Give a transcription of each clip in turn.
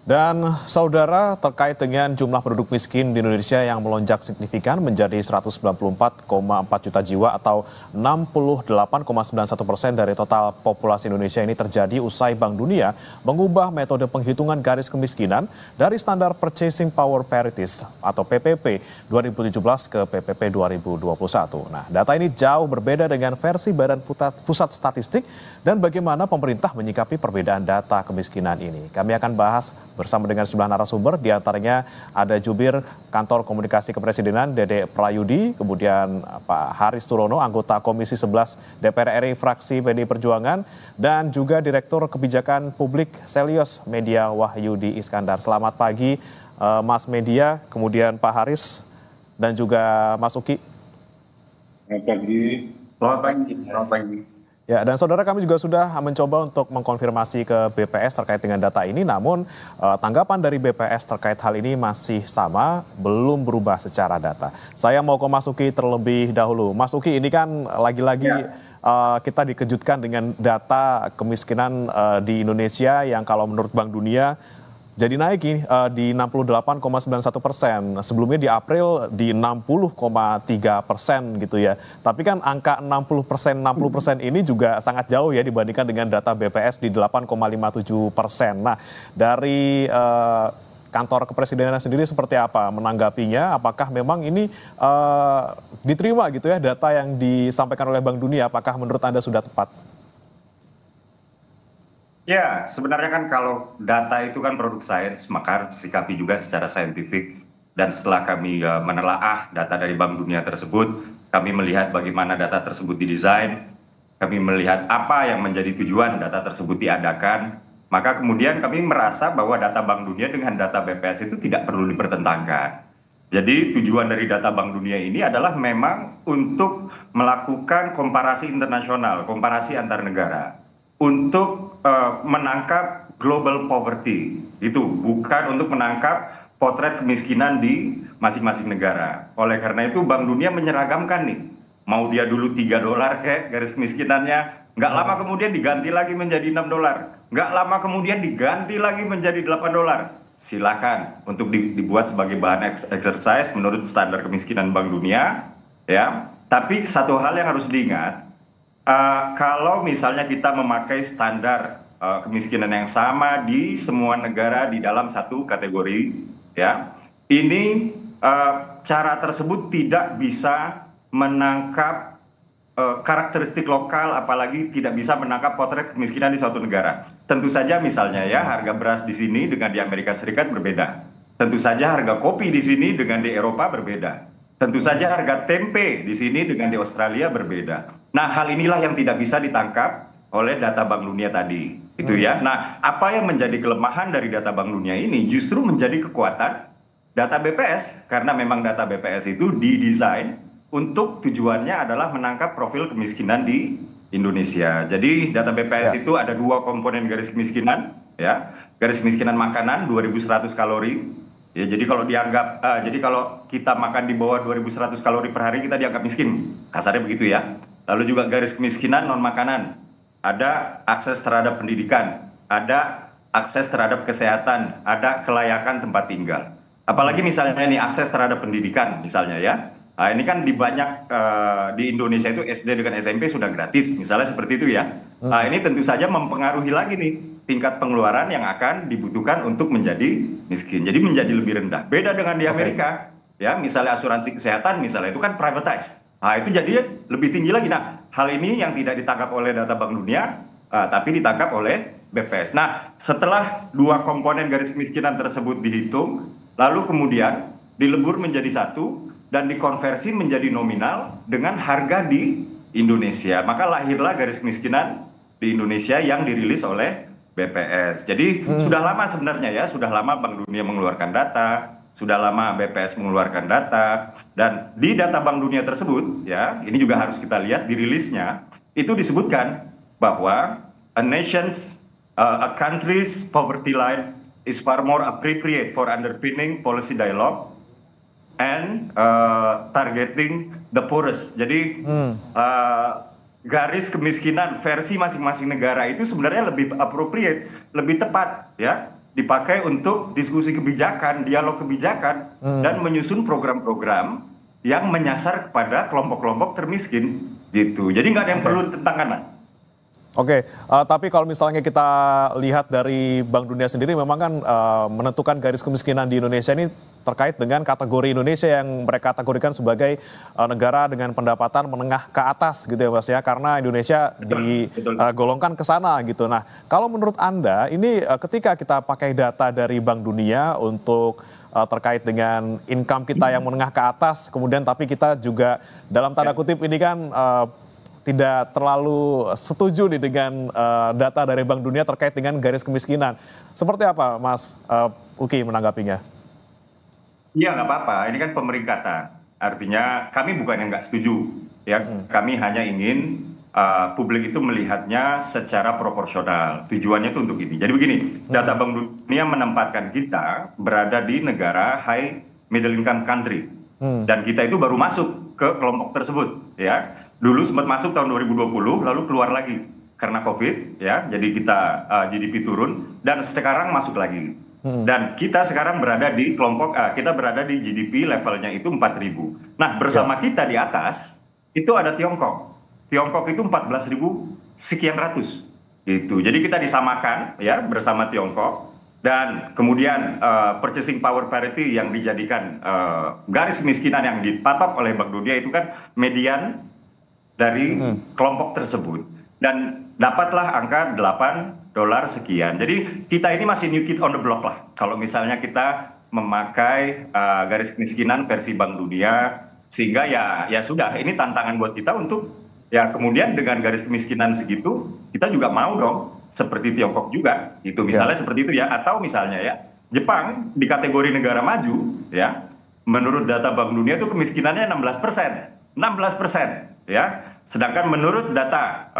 Dan saudara, terkait dengan jumlah penduduk miskin di Indonesia yang melonjak signifikan menjadi 194,4 juta jiwa atau 68,91% dari total populasi Indonesia ini terjadi usai Bank Dunia mengubah metode penghitungan garis kemiskinan dari standar Purchasing Power Parities atau PPP 2017 ke PPP 2021. Nah, data ini jauh berbeda dengan versi Badan Pusat Statistik dan bagaimana pemerintah menyikapi perbedaan data kemiskinan ini. Kami akan bahas bersama dengan sejumlah narasumber, diantaranya ada Jubir Kantor Komunikasi Kepresidenan Dede Prayudi, kemudian Pak Haris Turono, anggota Komisi 11 DPR RI fraksi PDI Perjuangan, dan juga Direktur Kebijakan Publik Selyos Media Wahyudi Iskandar. Selamat pagi Mas Media, kemudian Pak Haris, dan juga Mas Uki. Selamat pagi. Selamat pagi. Selamat pagi. Ya, dan saudara, kami juga sudah mencoba untuk mengkonfirmasi ke BPS terkait dengan data ini, namun tanggapan dari BPS terkait hal ini masih sama, belum berubah secara data. Saya mau ke Mas Uki terlebih dahulu. Mas Uki, ini kan lagi-lagi kita dikejutkan dengan data kemiskinan di Indonesia yang kalau menurut Bank Dunia jadi naik ini di 68,91%. Sebelumnya di April di 60,3% gitu ya. Tapi kan angka 60% ini juga sangat jauh ya dibandingkan dengan data BPS di 8,57%. Nah, dari kantor kepresidenan sendiri seperti apa menanggapinya? Apakah memang ini diterima gitu ya data yang disampaikan oleh Bank Dunia? Apakah menurut Anda sudah tepat? Ya, sebenarnya kan kalau data itu kan produk sains, maka harus disikapi juga secara saintifik. Dan setelah kami menelaah data dari Bank Dunia tersebut, kami melihat bagaimana data tersebut didesain, kami melihat apa yang menjadi tujuan data tersebut diadakan, maka kemudian kami merasa bahwa data Bank Dunia dengan data BPS itu tidak perlu dipertentangkan. Jadi tujuan dari data Bank Dunia ini adalah memang untuk melakukan komparasi internasional, komparasi antar negara, untuk menangkap global poverty, itu bukan untuk menangkap potret kemiskinan di masing-masing negara. Oleh karena itu Bank Dunia menyeragamkan nih, mau dia dulu $3 kayak garis kemiskinannya, nggak lama kemudian diganti lagi menjadi $6, nggak lama kemudian diganti lagi menjadi $8. Silakan untuk dibuat sebagai bahan exercise menurut standar kemiskinan Bank Dunia, ya. Tapi satu hal yang harus diingat, kalau misalnya kita memakai standar kemiskinan yang sama di semua negara di dalam satu kategori, ya, ini cara tersebut tidak bisa menangkap karakteristik lokal, apalagi tidak bisa menangkap potret kemiskinan di suatu negara. Tentu saja misalnya ya, harga beras di sini dengan di Amerika Serikat berbeda. Tentu saja harga kopi di sini dengan di Eropa berbeda. Tentu saja harga tempe di sini dengan di Australia berbeda. Nah, hal inilah yang tidak bisa ditangkap oleh data Bank Dunia tadi, itu ya. Nah, apa yang menjadi kelemahan dari data Bank Dunia ini justru menjadi kekuatan data BPS, karena memang data BPS itu didesain untuk tujuannya adalah menangkap profil kemiskinan di Indonesia. Jadi data BPS itu ada dua komponen garis kemiskinan, ya. Garis kemiskinan makanan 2.100 kalori. Ya, jadi kalau dianggap, jadi kalau kita makan di bawah 2.100 kalori per hari kita dianggap miskin, kasarnya begitu ya. Lalu juga garis kemiskinan non makanan, ada akses terhadap pendidikan, ada akses terhadap kesehatan, ada kelayakan tempat tinggal. Apalagi misalnya ini akses terhadap pendidikan misalnya ya. Nah, ini kan di banyak di Indonesia itu SD dengan SMP sudah gratis, misalnya seperti itu ya. Nah, ini tentu saja mempengaruhi lagi nih tingkat pengeluaran yang akan dibutuhkan untuk menjadi miskin. Jadi menjadi lebih rendah. Beda dengan di Amerika, ya, misalnya asuransi kesehatan misalnya itu kan privatized. Nah, itu jadi lebih tinggi lagi. Nah, hal ini yang tidak ditangkap oleh data Bank Dunia, tapi ditangkap oleh BPS. Nah, setelah dua komponen garis kemiskinan tersebut dihitung, lalu kemudian dilebur menjadi satu dan dikonversi menjadi nominal dengan harga di Indonesia. Maka lahirlah garis kemiskinan di Indonesia yang dirilis oleh BPS. Jadi sudah lama sebenarnya ya, sudah lama Bank Dunia mengeluarkan data, sudah lama BPS mengeluarkan data, dan di data Bank Dunia tersebut, ya, ini juga harus kita lihat di rilisnya, itu disebutkan bahwa a country's poverty line is far more appropriate for underpinning policy dialogue and targeting the poorest. Jadi garis kemiskinan versi masing-masing negara itu sebenarnya lebih appropriate, lebih tepat ya dipakai untuk diskusi kebijakan, dialog kebijakan, dan menyusun program-program yang menyasar kepada kelompok-kelompok termiskin gitu. Jadi nggak ada yang perlu ditentangkan, Mas. Oke, tapi kalau misalnya kita lihat dari Bank Dunia sendiri memang kan menentukan garis kemiskinan di Indonesia ini terkait dengan kategori Indonesia yang mereka kategorikan sebagai negara dengan pendapatan menengah ke atas gitu ya Mas ya, karena Indonesia Betul. digolongkan ke sana gitu. Nah, kalau menurut Anda ini ketika kita pakai data dari Bank Dunia untuk terkait dengan income kita yang menengah ke atas, kemudian tapi kita juga dalam tanda kutip ini kan tidak terlalu setuju nih dengan data dari Bank Dunia terkait dengan garis kemiskinan. Seperti apa Mas Uki menanggapinya? Iya, nggak apa-apa. Ini kan pemeringkatan. Artinya kami bukan yang nggak setuju. Ya, kami hanya ingin publik itu melihatnya secara proporsional. Tujuannya itu untuk ini. Jadi begini, data Bank Dunia menempatkan kita berada di negara high middle income country. Dan kita itu baru masuk ke kelompok tersebut. Ya, dulu sempat masuk tahun 2020, lalu keluar lagi karena COVID. Ya, jadi kita GDP turun dan sekarang masuk lagi. Dan kita sekarang berada di kelompok, kita berada di GDP levelnya itu 4.000. Nah, bersama kita di atas itu ada Tiongkok. Tiongkok itu 14.000 sekian ratus. Gitu. Jadi kita disamakan ya bersama Tiongkok. Dan kemudian purchasing power parity yang dijadikan garis kemiskinan yang dipatok oleh Bank Dunia itu kan median dari kelompok tersebut. Dan dapatlah angka $8 sekian. Jadi kita ini masih new kid on the block lah. Kalau misalnya kita memakai garis kemiskinan versi Bank Dunia, sehingga ya sudah, ini tantangan buat kita untuk ya kemudian dengan garis kemiskinan segitu, kita juga mau dong seperti Tiongkok juga. Itu misalnya seperti itu ya. Atau misalnya ya, Jepang di kategori negara maju ya, menurut data Bank Dunia itu kemiskinannya 16%. 16% ya. Sedangkan menurut data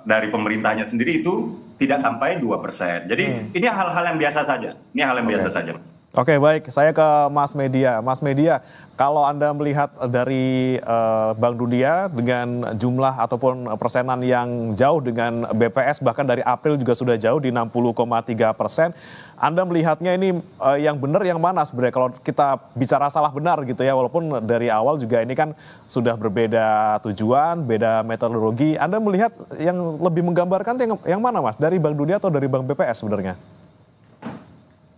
dari pemerintahnya sendiri itu tidak sampai 2%. Jadi ini hal-hal yang biasa saja. Ini hal yang biasa saja. Oke, baik. Saya ke Mas Media. Mas Media, kalau Anda melihat dari Bank Dunia dengan jumlah ataupun persenan yang jauh dengan BPS, bahkan dari April juga sudah jauh di 60,3%. Anda melihatnya ini yang benar yang mana sebenarnya kalau kita bicara salah benar gitu ya, walaupun dari awal juga ini kan sudah berbeda tujuan, beda metodologi. Anda melihat yang lebih menggambarkan yang mana Mas? Dari Bank Dunia atau dari Bank BPS sebenarnya?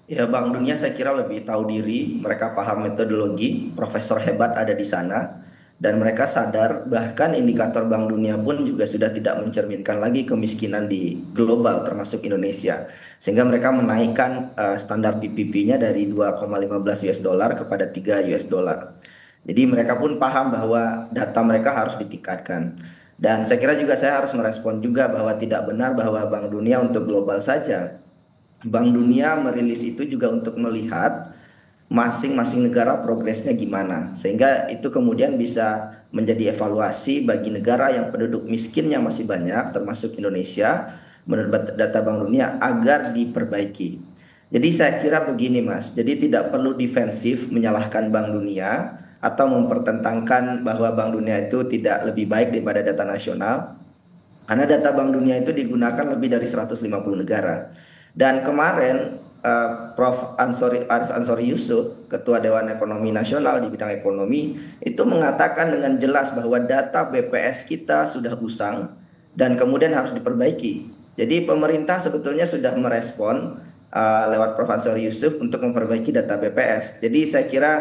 Ya, Bank Dunia saya kira lebih tahu diri, mereka paham metodologi, profesor hebat ada di sana, dan mereka sadar bahkan indikator Bank Dunia pun juga sudah tidak mencerminkan lagi kemiskinan di global termasuk Indonesia. Sehingga mereka menaikkan standar PPP-nya dari 2,15 US dollar kepada 3 US dollar. Jadi mereka pun paham bahwa data mereka harus ditingkatkan. Dan saya kira juga saya harus merespon juga bahwa tidak benar bahwa Bank Dunia untuk global saja. Bank Dunia merilis itu juga untuk melihat masing-masing negara progresnya gimana. Sehingga itu kemudian bisa menjadi evaluasi bagi negara yang penduduk miskinnya masih banyak, termasuk Indonesia, menurut data Bank Dunia, agar diperbaiki. Jadi saya kira begini Mas, jadi tidak perlu defensif menyalahkan Bank Dunia atau mempertentangkan bahwa Bank Dunia itu tidak lebih baik daripada data nasional. Karena data Bank Dunia itu digunakan lebih dari 150 negara. Dan kemarin Prof. Arif Ansori Yusuf, Ketua Dewan Ekonomi Nasional di bidang ekonomi, itu mengatakan dengan jelas bahwa data BPS kita sudah usang dan kemudian harus diperbaiki. Jadi pemerintah sebetulnya sudah merespon lewat Prof. Ansori Yusuf untuk memperbaiki data BPS. Jadi saya kira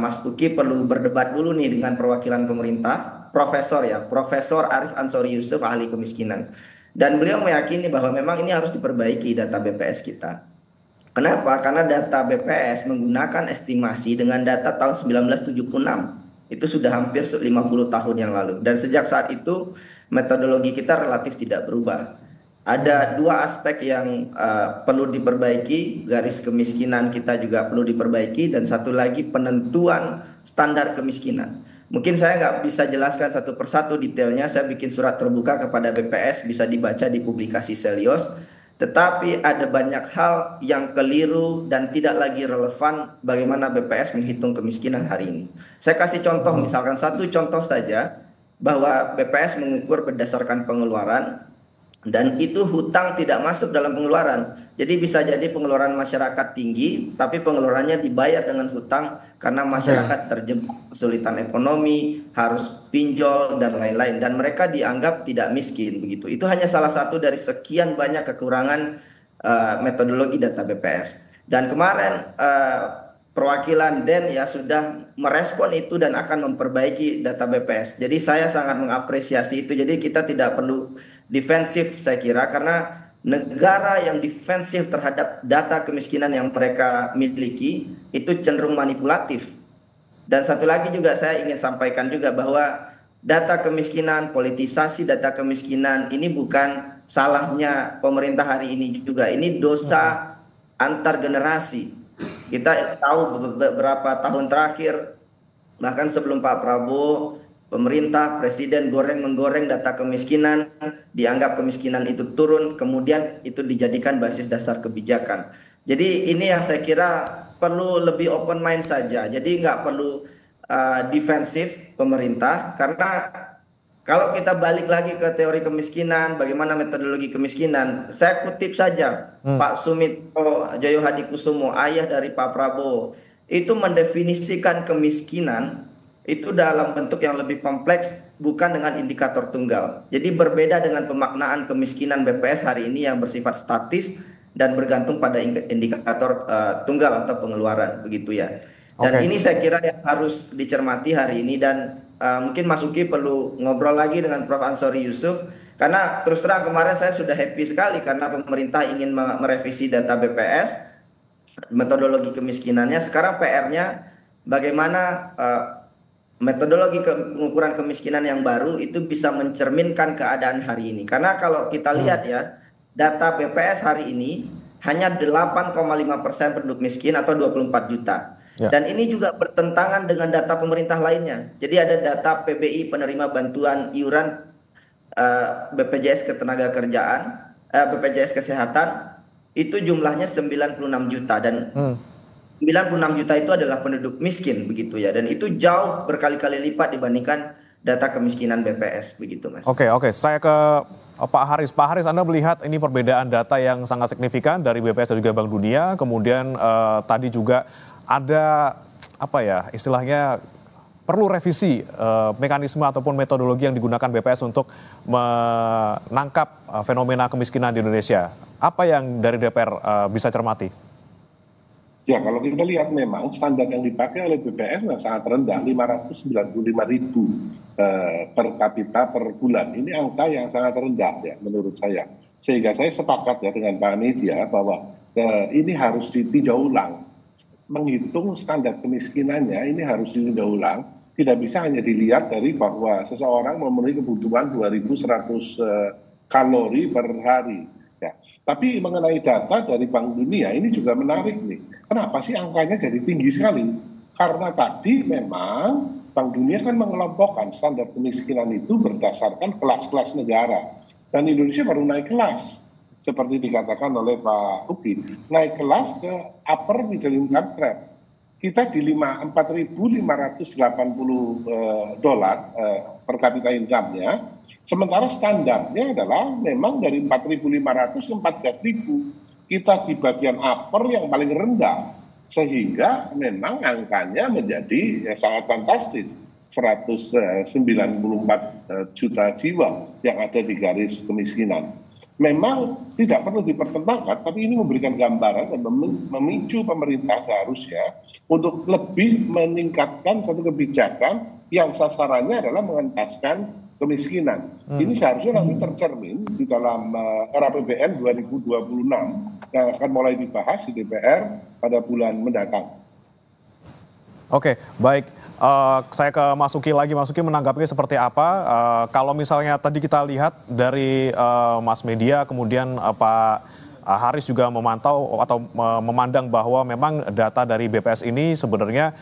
Mas Uki perlu berdebat dulu nih dengan perwakilan pemerintah, Profesor Arif Ansori Yusuf, ahli kemiskinan. Dan beliau meyakini bahwa memang ini harus diperbaiki data BPS kita. Kenapa? Karena data BPS menggunakan estimasi dengan data tahun 1976. Itu sudah hampir 50 tahun yang lalu. Dan sejak saat itu metodologi kita relatif tidak berubah. Ada dua aspek yang perlu diperbaiki, garis kemiskinan kita juga perlu diperbaiki, dan satu lagi penentuan standar kemiskinan. Mungkin saya nggak bisa jelaskan satu persatu detailnya, saya bikin surat terbuka kepada BPS, bisa dibaca di publikasi Selios. Tetapi ada banyak hal yang keliru dan tidak lagi relevan bagaimana BPS menghitung kemiskinan hari ini. Saya kasih contoh, misalkan satu contoh saja, bahwa BPS mengukur berdasarkan pengeluaran, Dan itu hutang tidak masuk dalam pengeluaran. Jadi bisa jadi pengeluaran masyarakat tinggi, tapi pengeluarannya dibayar dengan hutang karena masyarakat terjebak kesulitan ekonomi, harus pinjol dan lain-lain. Dan mereka dianggap tidak miskin begitu. Itu hanya salah satu dari sekian banyak kekurangan metodologi data BPS. Dan kemarin perwakilan DEN ya sudah merespon itu dan akan memperbaiki data BPS. Jadi saya sangat mengapresiasi itu. Jadi kita tidak perlu defensif saya kira, karena negara yang defensif terhadap data kemiskinan yang mereka miliki itu cenderung manipulatif. Dan satu lagi juga saya ingin sampaikan juga bahwa data kemiskinan, politisasi data kemiskinan ini bukan salahnya pemerintah hari ini juga. Ini dosa antar generasi. Kita tahu beberapa tahun terakhir, bahkan sebelum Pak Prabowo, pemerintah, presiden menggoreng data kemiskinan, dianggap kemiskinan itu turun, kemudian itu dijadikan basis dasar kebijakan. Jadi ini yang saya kira perlu lebih open mind saja. Jadi nggak perlu defensif pemerintah, karena kalau kita balik lagi ke teori kemiskinan, bagaimana metodologi kemiskinan, saya kutip saja Pak Sumitro Joyo Hadikusumo, ayah dari Pak Prabowo, itu mendefinisikan kemiskinan itu dalam bentuk yang lebih kompleks, bukan dengan indikator tunggal. Jadi berbeda dengan pemaknaan kemiskinan BPS hari ini yang bersifat statis dan bergantung pada indikator tunggal atau pengeluaran, begitu ya. Dan ini saya kira yang harus dicermati hari ini, dan mungkin Mas Uki perlu ngobrol lagi dengan Prof. Ansori Yusuf, karena terus terang kemarin saya sudah happy sekali karena pemerintah ingin merevisi data BPS, metodologi kemiskinannya. Sekarang PR-nya bagaimana metodologi pengukuran kemiskinan yang baru itu bisa mencerminkan keadaan hari ini. Karena kalau kita lihat ya, data BPS hari ini hanya 8,5% penduduk miskin atau 24 juta. Dan ini juga bertentangan dengan data pemerintah lainnya. Jadi ada data PBI, penerima bantuan iuran BPJS Ketenagakerjaan, BPJS Kesehatan, itu jumlahnya 96 juta. Dan 96 juta itu adalah penduduk miskin begitu ya, dan itu jauh berkali-kali lipat dibandingkan data kemiskinan BPS begitu Mas. Oke, saya ke Pak Haris. Pak Haris, Anda melihat ini perbedaan data yang sangat signifikan dari BPS dan juga Bank Dunia, kemudian tadi juga ada apa ya istilahnya perlu revisi mekanisme ataupun metodologi yang digunakan BPS untuk menangkap fenomena kemiskinan di Indonesia. Apa yang dari DPR bisa cermati? Ya, kalau kita lihat memang standar yang dipakai oleh BPS sangat rendah, 595.000 per kapita per bulan. Ini angka yang sangat rendah ya menurut saya. Sehingga saya sepakat ya dengan Pak Nidya bahwa ini harus ditinjau ulang. Menghitung standar kemiskinannya ini harus ditinjau ulang. Tidak bisa hanya dilihat dari bahwa seseorang memenuhi kebutuhan 2.100 kalori per hari. Ya. Tapi mengenai data dari Bank Dunia ini juga menarik nih. Kenapa sih angkanya jadi tinggi sekali? Karena tadi memang Bank Dunia kan mengelompokkan standar kemiskinan itu berdasarkan kelas-kelas negara. Dan Indonesia baru naik kelas. Seperti dikatakan oleh Pak Uki. Naik kelas ke upper middle income trap. Kita di 4.580 dolar per kapita income-nya. Sementara standarnya adalah memang dari 4.500 ke 14.000. Kita di bagian upper yang paling rendah. Sehingga memang angkanya menjadi sangat fantastis. 194 juta jiwa yang ada di garis kemiskinan. Memang tidak perlu dipertentangkan, tapi ini memberikan gambaran dan memicu pemerintah seharusnya untuk lebih meningkatkan satu kebijakan yang sasarannya adalah mengentaskan kemiskinan. Ini seharusnya nanti tercermin di dalam RAPBN 2026 yang akan mulai dibahas di DPR pada bulan mendatang. Oke, baik. Saya ke Mas Uki lagi. Mas Uki menanggapinya seperti apa? Kalau misalnya tadi kita lihat dari Mas Media, kemudian Pak Haris juga memantau atau memandang bahwa memang data dari BPS ini sebenarnya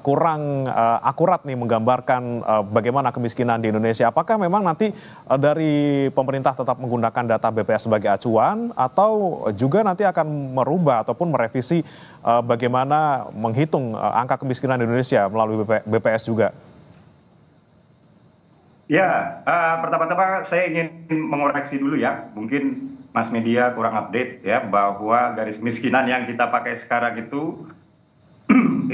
kurang akurat nih menggambarkan bagaimana kemiskinan di Indonesia. Apakah memang nanti dari pemerintah tetap menggunakan data BPS sebagai acuan atau juga nanti akan merubah ataupun merevisi bagaimana menghitung angka kemiskinan di Indonesia melalui BPS juga? Ya, pertama-tama saya ingin mengoreksi dulu ya. Mungkin Mas Media kurang update ya bahwa garis kemiskinan yang kita pakai sekarang itu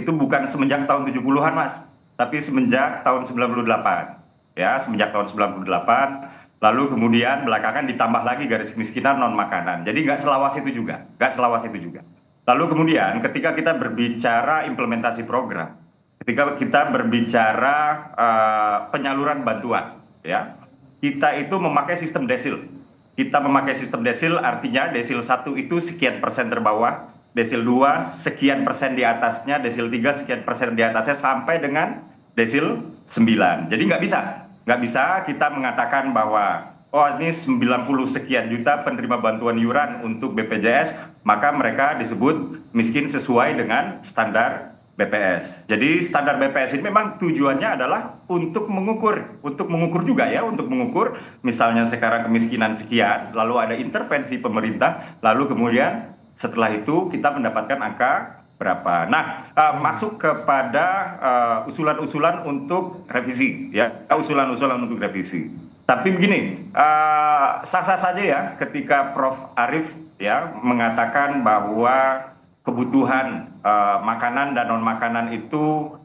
bukan semenjak tahun 70-an, Mas, tapi semenjak tahun 98. Ya, semenjak tahun 98, lalu kemudian belakangan ditambah lagi garis kemiskinan non makanan. Jadi nggak selawas itu juga, nggak selawas itu juga. Lalu kemudian ketika kita berbicara implementasi program, ketika kita berbicara penyaluran bantuan, ya, kita itu memakai sistem desil. Kita memakai sistem desil, artinya desil 1 itu sekian persen terbawah, desil 2 sekian persen di atasnya, desil 3 sekian persen di atasnya, sampai dengan desil 9. Jadi nggak bisa kita mengatakan bahwa oh ini 90 sekian juta penerima bantuan iuran untuk BPJS, maka mereka disebut miskin sesuai dengan standar BPS. Jadi standar BPS ini memang tujuannya adalah untuk mengukur juga ya, untuk mengukur misalnya sekarang kemiskinan sekian, lalu ada intervensi pemerintah, lalu kemudian setelah itu kita mendapatkan angka berapa. Nah, masuk kepada usulan-usulan untuk revisi ya, usulan-usulan untuk revisi. Tapi begini, sah-sah saja ya ketika Prof. Arief ya mengatakan bahwa kebutuhan makanan dan non makanan itu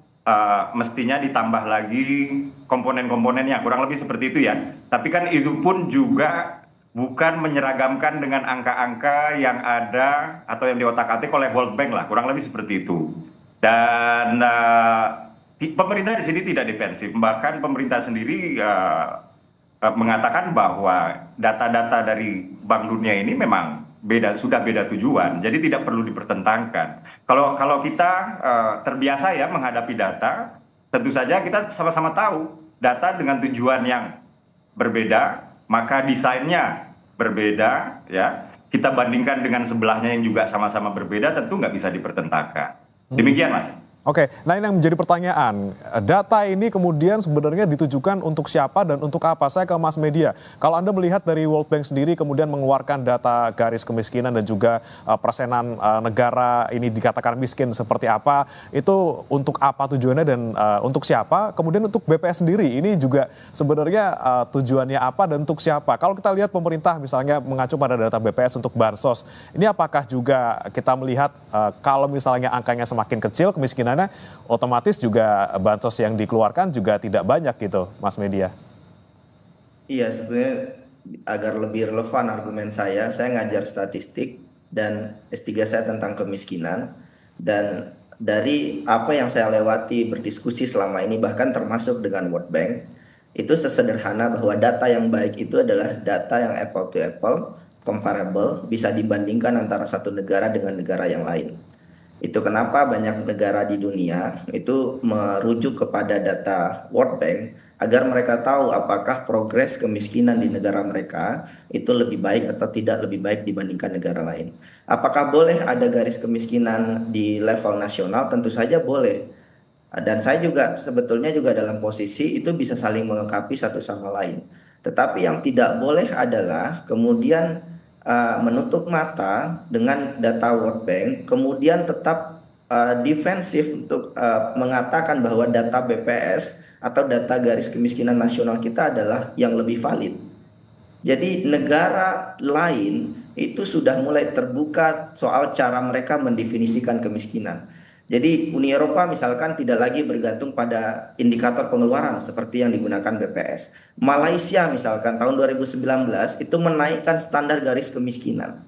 mestinya ditambah lagi komponen-komponennya, kurang lebih seperti itu ya. Tapi kan itu pun juga bukan menyeragamkan dengan angka-angka yang ada atau yang diotak-atik oleh World Bank lah, kurang lebih seperti itu. Dan pemerintah di sini tidak defensif, bahkan pemerintah sendiri mengatakan bahwa data-data dari Bank Dunia ini memang sudah beda tujuan, jadi tidak perlu dipertentangkan. Kalau kita terbiasa ya menghadapi data, tentu saja kita sama-sama tahu data dengan tujuan yang berbeda, maka desainnya berbeda ya. Kita bandingkan dengan sebelahnya yang juga sama-sama berbeda, tentu nggak bisa dipertentangkan. Demikian, Mas. Oke, nah ini yang menjadi pertanyaan, data ini kemudian sebenarnya ditujukan untuk siapa dan untuk apa? Saya ke Mas Media. Kalau Anda melihat dari World Bank sendiri kemudian mengeluarkan data garis kemiskinan dan juga persenan negara ini dikatakan miskin seperti apa, itu untuk apa tujuannya dan untuk siapa? Kemudian untuk BPS sendiri, ini juga sebenarnya tujuannya apa dan untuk siapa? Kalau kita lihat pemerintah misalnya mengacu pada data BPS untuk Bansos, ini apakah juga kita melihat kalau misalnya angkanya semakin kecil kemiskinan, otomatis juga bansos yang dikeluarkan juga tidak banyak gitu, Mas Media. Iya, sebenarnya agar lebih relevan argumen saya ngajar statistik dan S3 saya tentang kemiskinan, dan dari apa yang saya lewati berdiskusi selama ini bahkan termasuk dengan World Bank, itu sesederhana bahwa data yang baik itu adalah data yang apple to apple, comparable, bisa dibandingkan antara satu negara dengan negara yang lain. Itu kenapa banyak negara di dunia itu merujuk kepada data World Bank agar mereka tahu apakah progres kemiskinan di negara mereka itu lebih baik atau tidak lebih baik dibandingkan negara lain. Apakah boleh ada garis kemiskinan di level nasional? Tentu saja boleh. Dan saya juga sebetulnya juga dalam posisi itu bisa saling melengkapi satu sama lain. Tetapi yang tidak boleh adalah kemudian menutup mata dengan data World Bank, kemudian tetap defensif untuk mengatakan bahwa data BPS atau data garis kemiskinan nasional kita adalah yang lebih valid. Jadi negara lain itu sudah mulai terbuka soal cara mereka mendefinisikan kemiskinan. Jadi Uni Eropa misalkan tidak lagi bergantung pada indikator pengeluaran seperti yang digunakan BPS. Malaysia misalkan tahun 2019 itu menaikkan standar garis kemiskinan.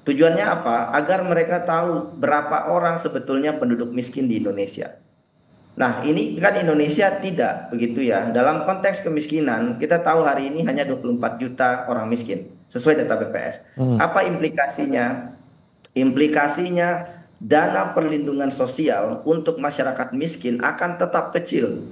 Tujuannya apa? Agar mereka tahu berapa orang sebetulnya penduduk miskin di Indonesia. Nah, ini kan Indonesia tidak begitu ya. Dalam konteks kemiskinan, kita tahu hari ini hanya 24 juta orang miskin sesuai data BPS. Apa implikasinya? Implikasinya dana perlindungan sosial untuk masyarakat miskin akan tetap kecil.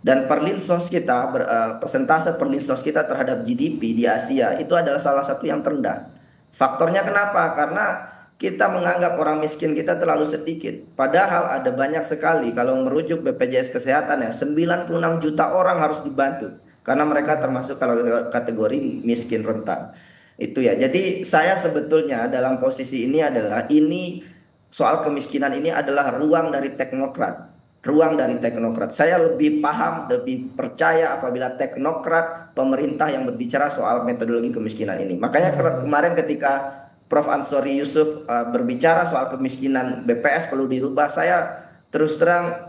Dan perlinsos kita, persentase perlinsos kita terhadap GDP di Asia itu adalah salah satu yang terendah. Faktornya kenapa? Karena kita menganggap orang miskin kita terlalu sedikit. Padahal ada banyak sekali, kalau merujuk BPJS Kesehatan ya, 96 juta orang harus dibantu. Karena mereka termasuk kalau kategori miskin rentan. Itu ya, jadi saya sebetulnya dalam posisi ini adalah soal kemiskinan ini adalah ruang dari teknokrat. ruang dari teknokrat. Saya lebih paham, lebih percaya apabila teknokrat pemerintah yang berbicara soal metodologi kemiskinan ini. Makanya kemarin ketika Prof. Ansori Yusuf berbicara soal kemiskinan BPS perlu dirubah, saya terus terang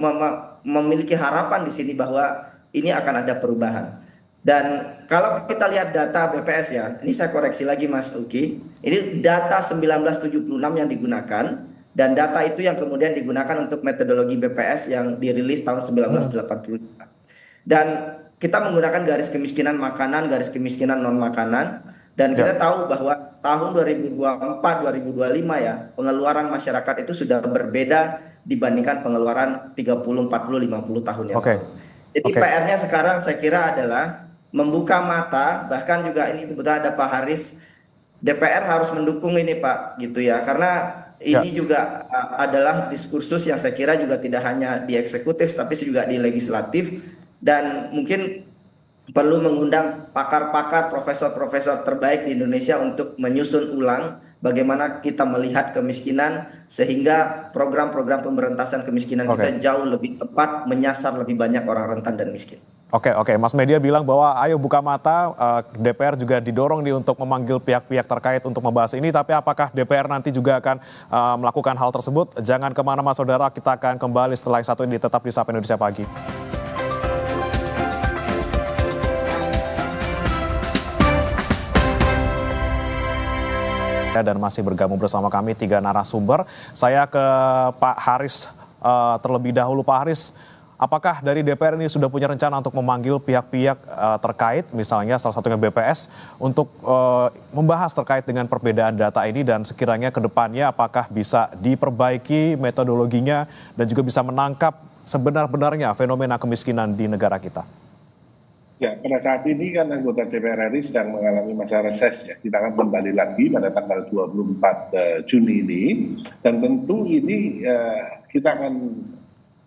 memiliki harapan di sini bahwa ini akan ada perubahan. Dan kalau kita lihat data BPS ya, ini saya koreksi lagi Mas Uki, ini data 1976 yang digunakan, dan data itu yang kemudian digunakan untuk metodologi BPS yang dirilis tahun 1985. Dan kita menggunakan garis kemiskinan makanan, garis kemiskinan non makanan, dan kita tahu bahwa tahun 2024-2025 ya, pengeluaran masyarakat itu sudah berbeda dibandingkan pengeluaran 30, 40, 50 tahun yang lalu. Jadi PR-nya sekarang saya kira adalah membuka mata, bahkan juga ini kebetulan ada Pak Haris, DPR harus mendukung ini Pak, gitu ya, karena ini juga adalah diskursus yang saya kira juga tidak hanya di eksekutif, tapi juga di legislatif, dan mungkin perlu mengundang pakar-pakar, profesor-profesor terbaik di Indonesia untuk menyusun ulang bagaimana kita melihat kemiskinan, sehingga program-program pemberantasan kemiskinan kita jauh lebih tepat, menyasar lebih banyak orang rentan dan miskin. Oke, Mas Media bilang bahwa ayo buka mata, DPR juga didorong nih untuk memanggil pihak-pihak terkait untuk membahas ini, tapi apakah DPR nanti juga akan melakukan hal tersebut? Jangan kemana-mana saudara, kita akan kembali setelah yang satu ini tetap di Sapa Indonesia Pagi. Dan masih bergabung bersama kami 3 narasumber. Saya ke Pak Haris terlebih dahulu. Pak Haris, apakah dari DPR ini sudah punya rencana untuk memanggil pihak-pihak terkait, misalnya salah satunya BPS, untuk membahas terkait dengan perbedaan data ini dan sekiranya ke depannya apakah bisa diperbaiki metodologinya dan juga bisa menangkap sebenar-benarnya fenomena kemiskinan di negara kita? Ya, pada saat ini kan anggota DPR RI sedang mengalami masa reses ya. Kita akan kembali lagi pada tanggal 24 Juni ini. Dan tentu ini kita akan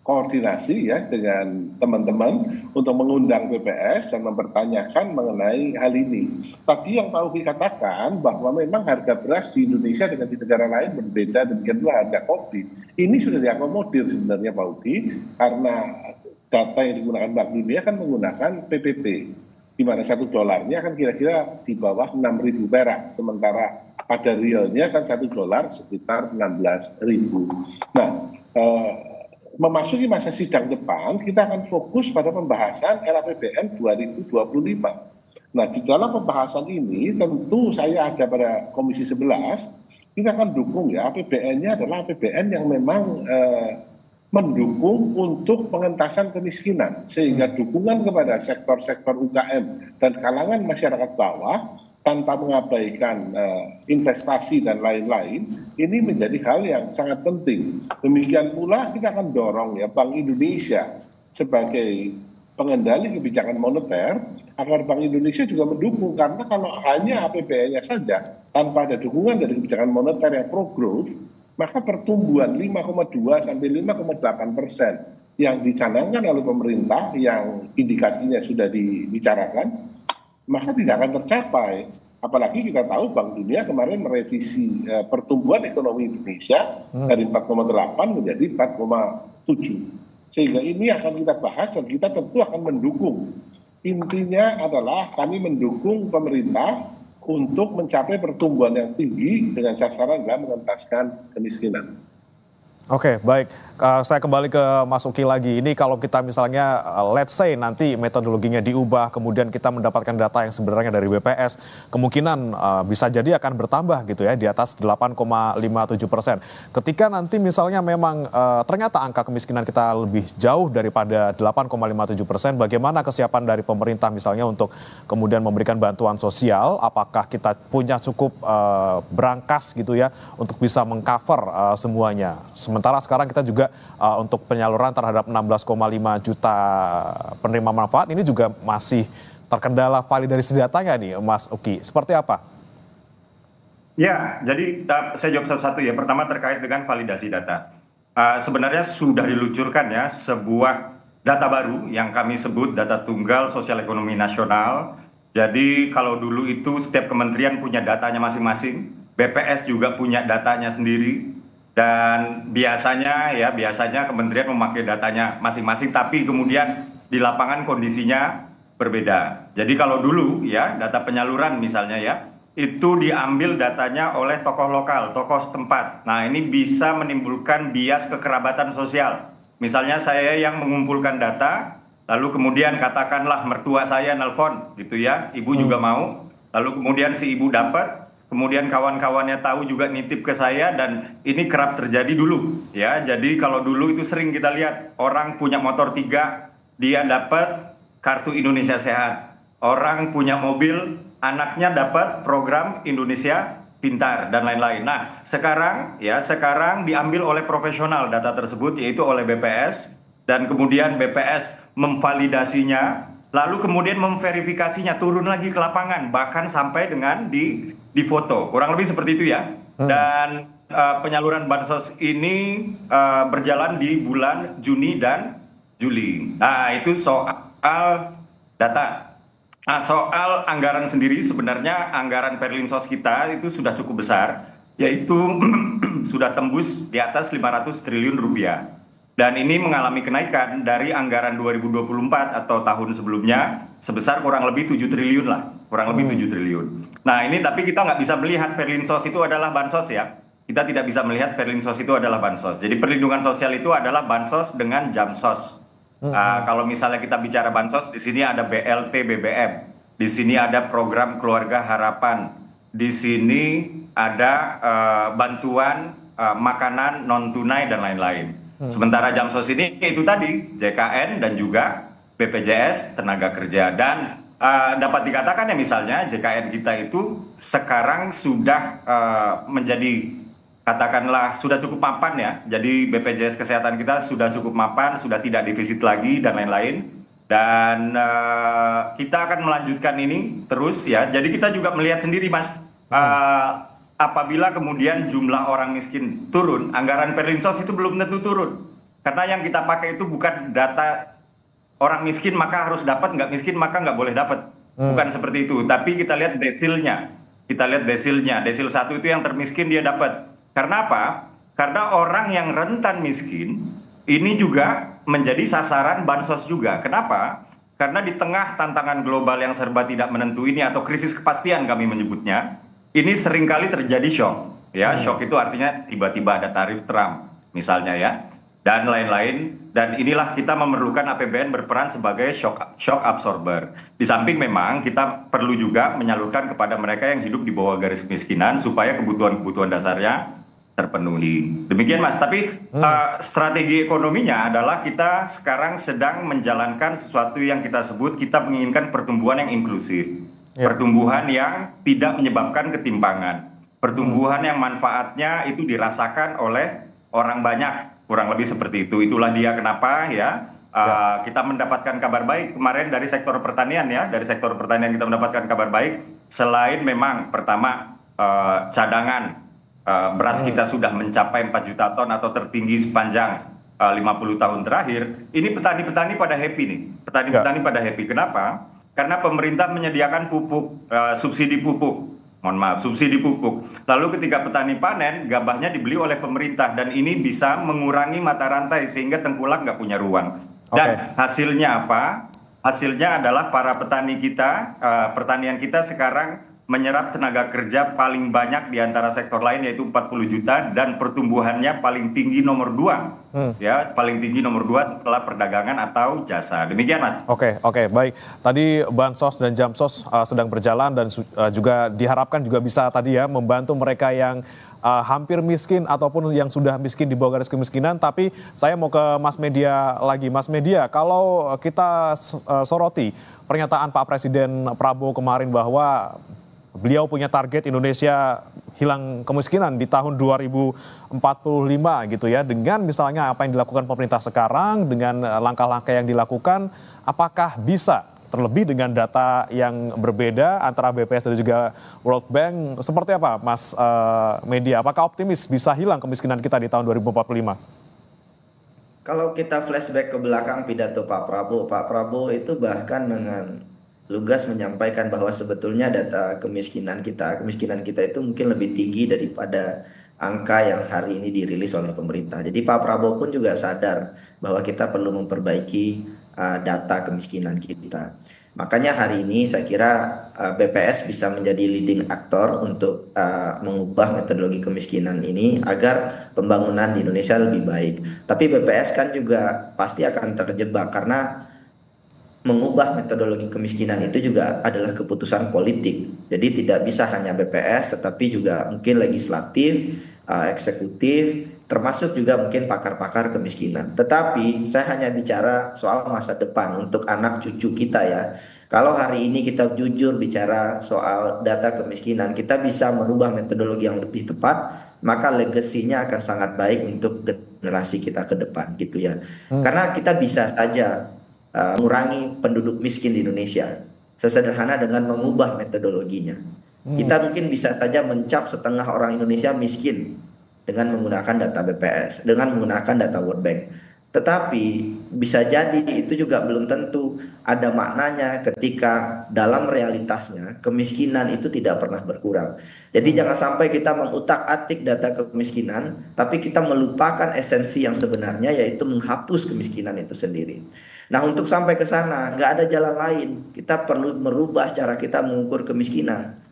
koordinasi ya dengan teman-teman untuk mengundang BPS dan mempertanyakan mengenai hal ini. Tadi yang Pak Uki katakan bahwa memang harga beras di Indonesia dengan di negara lain berbeda, demikian pula harga kopi. Ini sudah diakomodir sebenarnya Pak Uki, karena data yang digunakan Bank Dunia kan menggunakan PPP, di mana $1 kan kira-kira di bawah 6.000 perak, sementara pada realnya kan $1 sekitar 16.000. Nah, memasuki masa sidang depan, kita akan fokus pada pembahasan RAPBN 2025. Nah, di dalam pembahasan ini tentu saya ada pada Komisi 11, kita akan dukung ya, APBN-nya adalah APBN yang memang mendukung untuk pengentasan kemiskinan, sehingga dukungan kepada sektor-sektor UKM dan kalangan masyarakat bawah tanpa mengabaikan investasi dan lain-lain, ini menjadi hal yang sangat penting. Demikian pula kita akan dorong ya Bank Indonesia sebagai pengendali kebijakan moneter, agar Bank Indonesia juga mendukung, karena kalau hanya APBN-nya saja tanpa ada dukungan dari kebijakan moneter yang pro-growth, maka pertumbuhan 5,2 sampai 5,8% yang dicanangkan oleh pemerintah, yang indikasinya sudah dibicarakan, maka tidak akan tercapai. Apalagi kita tahu Bank Dunia kemarin merevisi pertumbuhan ekonomi Indonesia dari 4,8 menjadi 4,7. Sehingga ini akan kita bahas dan kita tentu akan mendukung. Intinya adalah kami mendukung pemerintah untuk mencapai pertumbuhan yang tinggi dengan sasaran dalam mengentaskan kemiskinan. Oke, baik. Saya kembali ke Mas Uki lagi. Ini kalau kita misalnya, let's say nanti metodologinya diubah, kemudian kita mendapatkan data yang sebenarnya dari BPS, kemungkinan bisa jadi akan bertambah gitu ya, di atas 8,57%. Ketika nanti misalnya memang ternyata angka kemiskinan kita lebih jauh daripada 8,57%, bagaimana kesiapan dari pemerintah misalnya untuk kemudian memberikan bantuan sosial? Apakah kita punya cukup berangkas gitu ya untuk bisa mengcover semuanya? Sementara sekarang kita juga untuk penyaluran terhadap 16,5 juta penerima manfaat ini juga masih terkendala validasi datanya nih, Mas Uki. Seperti apa? Ya, jadi saya jawab satu-satu ya. Pertama terkait dengan validasi data. Sebenarnya sudah diluncurkan ya sebuah data baru yang kami sebut data tunggal sosial ekonomi nasional. Jadi kalau dulu itu setiap kementerian punya datanya masing-masing, BPS juga punya datanya sendiri. Dan biasanya kementerian memakai datanya masing-masing, tapi kemudian di lapangan kondisinya berbeda. Jadi kalau dulu ya data penyaluran misalnya ya, itu diambil datanya oleh tokoh lokal, tokoh setempat. Nah, ini bisa menimbulkan bias kekerabatan sosial. Misalnya saya yang mengumpulkan data, lalu kemudian katakanlah mertua saya nelpon gitu ya, ibu juga mau, lalu kemudian si ibu dapat, kemudian kawan-kawannya tahu juga nitip ke saya, dan ini kerap terjadi dulu ya. Jadi kalau dulu itu sering kita lihat orang punya motor 3, dia dapat kartu Indonesia Sehat. Orang punya mobil, anaknya dapat program Indonesia Pintar dan lain-lain. Nah, sekarang diambil oleh profesional data tersebut, yaitu oleh BPS, dan kemudian BPS memvalidasinya, lalu kemudian memverifikasinya, turun lagi ke lapangan, bahkan sampai dengan di foto. Kurang lebih seperti itu ya. Dan penyaluran bansos ini berjalan di bulan Juni dan Juli. Nah, itu soal data. Nah, soal anggaran sendiri, sebenarnya anggaran Perlinsos kita itu sudah cukup besar, yaitu sudah tembus di atas 500 triliun rupiah. Dan ini mengalami kenaikan dari anggaran 2024 atau tahun sebelumnya sebesar kurang lebih 7 triliun lah, kurang lebih 7 triliun. Nah, ini tapi kita nggak bisa melihat Perlinsos itu adalah bansos ya. Kita tidak bisa melihat Perlinsos itu adalah bansos. Jadi perlindungan sosial itu adalah bansos dengan jamsos. Kalau misalnya kita bicara bansos, di sini ada BLT BBM, di sini ada program Keluarga Harapan, di sini ada bantuan makanan non tunai dan lain-lain. Sementara jamsos ini itu tadi JKN dan juga BPJS tenaga kerja. Dan dapat dikatakan ya, misalnya JKN kita itu sekarang sudah menjadi, katakanlah sudah cukup mapan ya. Jadi BPJS kesehatan kita sudah cukup mapan, sudah tidak defisit lagi dan lain-lain. Dan kita akan melanjutkan ini terus ya. Jadi kita juga melihat sendiri Mas, apabila kemudian jumlah orang miskin turun, anggaran Perlinsos itu belum tentu turun. Karena yang kita pakai itu bukan data orang miskin maka harus dapat, nggak miskin maka nggak boleh dapat. Bukan seperti itu. Tapi kita lihat desilnya. Kita lihat desilnya. Desil 1 itu yang termiskin dia dapat. Karena apa? Karena orang yang rentan miskin ini juga menjadi sasaran bansos juga. Kenapa? Karena di tengah tantangan global yang serba tidak menentu ini, atau krisis kepastian kami menyebutnya, ini seringkali terjadi shock. Ya, shock itu artinya tiba-tiba ada tarif Trump misalnya ya, dan lain-lain. Dan inilah kita memerlukan APBN berperan sebagai shock absorber. Di samping memang kita perlu juga menyalurkan kepada mereka yang hidup di bawah garis kemiskinan supaya kebutuhan-kebutuhan dasarnya terpenuhi. Demikian Mas, tapi strategi ekonominya adalah kita sekarang sedang menjalankan sesuatu yang kita sebut, kita menginginkan pertumbuhan yang inklusif. Pertumbuhan yang tidak menyebabkan ketimpangan. Pertumbuhan yang manfaatnya itu dirasakan oleh orang banyak. Kurang lebih seperti itu. Itulah dia kenapa ya kita mendapatkan kabar baik kemarin dari sektor pertanian ya. Dari sektor pertanian kita mendapatkan kabar baik. Selain memang pertama cadangan beras kita sudah mencapai 4 juta ton atau tertinggi sepanjang 50 tahun terakhir. Ini petani-petani pada happy nih. Petani-petani pada happy. Kenapa? Karena pemerintah menyediakan pupuk, subsidi pupuk. Mohon maaf, subsidi pupuk. Lalu ketika petani panen, gabahnya dibeli oleh pemerintah. Dan ini bisa mengurangi mata rantai sehingga tengkulak nggak punya ruang. Dan hasilnya apa? Hasilnya adalah para petani kita, pertanian kita sekarang menyerap tenaga kerja paling banyak di antara sektor lain, yaitu 40 juta, dan pertumbuhannya paling tinggi nomor 2. Ya, paling tinggi nomor 2 setelah perdagangan atau jasa. Demikian Mas. Oke, baik. Tadi bansos dan jamsos sedang berjalan dan juga diharapkan juga bisa tadi ya membantu mereka yang hampir miskin ataupun yang sudah miskin di bawah garis kemiskinan. Tapi saya mau ke Mas Media lagi. Mas Media, kalau kita soroti pernyataan Pak Presiden Prabowo kemarin bahwa beliau punya target Indonesia hilang kemiskinan di tahun 2045 gitu ya. Dengan misalnya apa yang dilakukan pemerintah sekarang, dengan langkah-langkah yang dilakukan, apakah bisa terlebih dengan data yang berbeda antara BPS dan juga World Bank? Seperti apa Mas Media? Apakah optimis bisa hilang kemiskinan kita di tahun 2045? Kalau kita flashback ke belakang pidato Pak Prabowo itu bahkan dengan lugas menyampaikan bahwa sebetulnya data kemiskinan kita itu mungkin lebih tinggi daripada angka yang hari ini dirilis oleh pemerintah. Jadi Pak Prabowo pun juga sadar bahwa kita perlu memperbaiki data kemiskinan kita. Makanya hari ini saya kira BPS bisa menjadi leading aktor untuk mengubah metodologi kemiskinan ini agar pembangunan di Indonesia lebih baik. Tapi BPS kan juga pasti akan terjebak karena mengubah metodologi kemiskinan itu juga adalah keputusan politik. Jadi tidak bisa hanya BPS, tetapi juga mungkin legislatif, eksekutif, termasuk juga mungkin pakar-pakar kemiskinan. Tetapi saya hanya bicara soal masa depan untuk anak cucu kita ya. Kalau hari ini kita jujur bicara soal data kemiskinan, kita bisa merubah metodologi yang lebih tepat, maka legasinya akan sangat baik untuk generasi kita ke depan gitu ya. Karena kita bisa saja mengurangi penduduk miskin di Indonesia. Sesederhana dengan mengubah metodologinya. Kita mungkin bisa saja mencap setengah orang Indonesia miskin dengan menggunakan data BPS, dengan menggunakan data World Bank. Tetapi bisa jadi itu juga belum tentu ada maknanya ketika dalam realitasnya kemiskinan itu tidak pernah berkurang. Jadi jangan sampai kita mengutak-atik data kemiskinan, tapi kita melupakan esensi yang sebenarnya yaitu menghapus kemiskinan itu sendiri. Nah untuk sampai ke sana nggak ada jalan lain. Kita perlu merubah cara kita mengukur kemiskinan.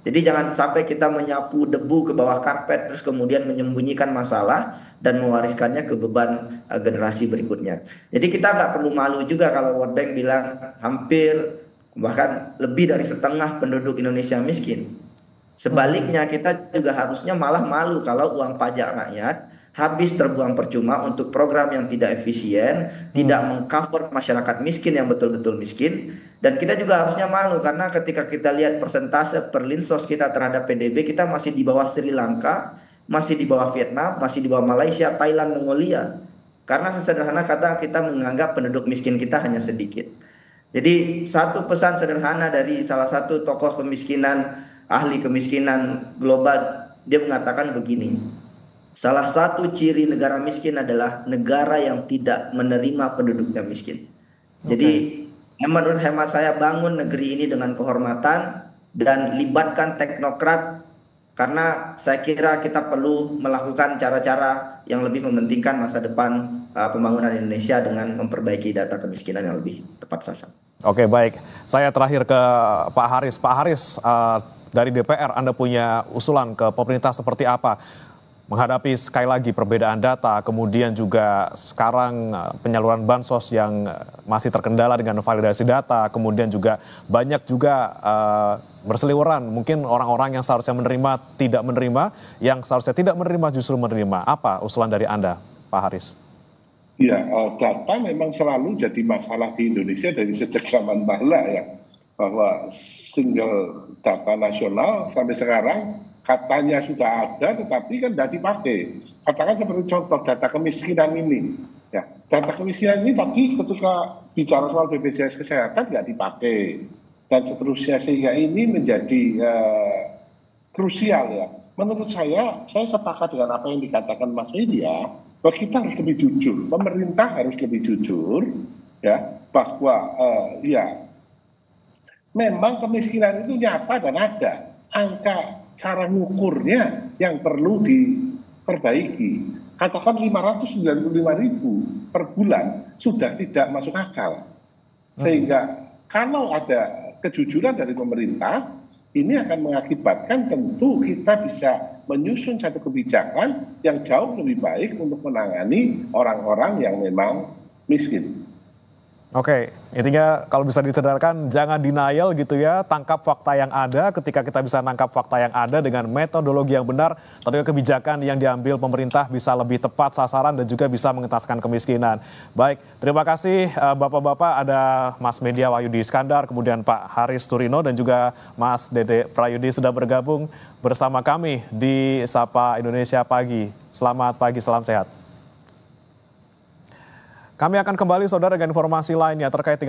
Jadi jangan sampai kita menyapu debu ke bawah karpet terus kemudian menyembunyikan masalah dan mewariskannya ke beban generasi berikutnya. Jadi kita nggak perlu malu juga kalau World Bank bilang hampir bahkan lebih dari setengah penduduk Indonesia miskin. Sebaliknya kita juga harusnya malah malu kalau uang pajak rakyat habis terbuang percuma untuk program yang tidak efisien, tidak mengcover masyarakat miskin yang betul-betul miskin. Dan kita juga harusnya malu karena ketika kita lihat persentase perlinsos kita terhadap PDB, kita masih di bawah Sri Lanka, masih di bawah Vietnam, masih di bawah Malaysia, Thailand, Mongolia. Karena sesederhana kata kita menganggap penduduk miskin kita hanya sedikit. Jadi satu pesan sederhana dari salah satu tokoh kemiskinan, ahli kemiskinan global, dia mengatakan begini. Salah satu ciri negara miskin adalah negara yang tidak menerima penduduknya miskin. Jadi menurut hemat saya bangun negeri ini dengan kehormatan dan libatkan teknokrat karena saya kira kita perlu melakukan cara-cara yang lebih mementingkan masa depan pembangunan Indonesia dengan memperbaiki data kemiskinan yang lebih tepat sasaran. Oke, baik. Saya terakhir ke Pak Haris. Pak Haris, dari DPR Anda punya usulan ke pemerintah seperti apa? Menghadapi sekali lagi perbedaan data, kemudian juga sekarang penyaluran bansos yang masih terkendala dengan validasi data, kemudian juga banyak juga berseliweran, mungkin orang-orang yang seharusnya menerima tidak menerima, yang seharusnya tidak menerima justru menerima. Apa usulan dari Anda, Pak Haris? Ya, data memang selalu jadi masalah di Indonesia dari sejak zaman bala ya, bahwa single data nasional sampai sekarang katanya sudah ada, tetapi kan tidak dipakai. Katakan seperti contoh data kemiskinan ini. Ya, data kemiskinan ini tadi ketika bicara soal BPJS Kesehatan nggak dipakai. Dan seterusnya, sehingga ini menjadi krusial ya. Menurut saya sepakat dengan apa yang dikatakan Mas Media, bahwa kita harus lebih jujur. Pemerintah harus lebih jujur, ya, bahwa ya, memang kemiskinan itu nyata dan ada. Angka cara ngukurnya yang perlu diperbaiki. Katakan 595.000 per bulan sudah tidak masuk akal. Sehingga kalau ada kejujuran dari pemerintah, ini akan mengakibatkan tentu kita bisa menyusun satu kebijakan yang jauh lebih baik untuk menangani orang-orang yang memang miskin. Oke, intinya kalau bisa disederhanakan jangan denial gitu ya, tangkap fakta yang ada. Ketika kita bisa tangkap fakta yang ada dengan metodologi yang benar, tentunya kebijakan yang diambil pemerintah bisa lebih tepat sasaran dan juga bisa mengentaskan kemiskinan. Baik, terima kasih Bapak-Bapak, ada Mas Media Wahyudi Iskandar, kemudian Pak Haris Turino dan juga Mas Dede Prayudi sudah bergabung bersama kami di Sapa Indonesia Pagi. Selamat pagi, salam sehat. Kami akan kembali saudara dengan informasi lainnya terkait dengan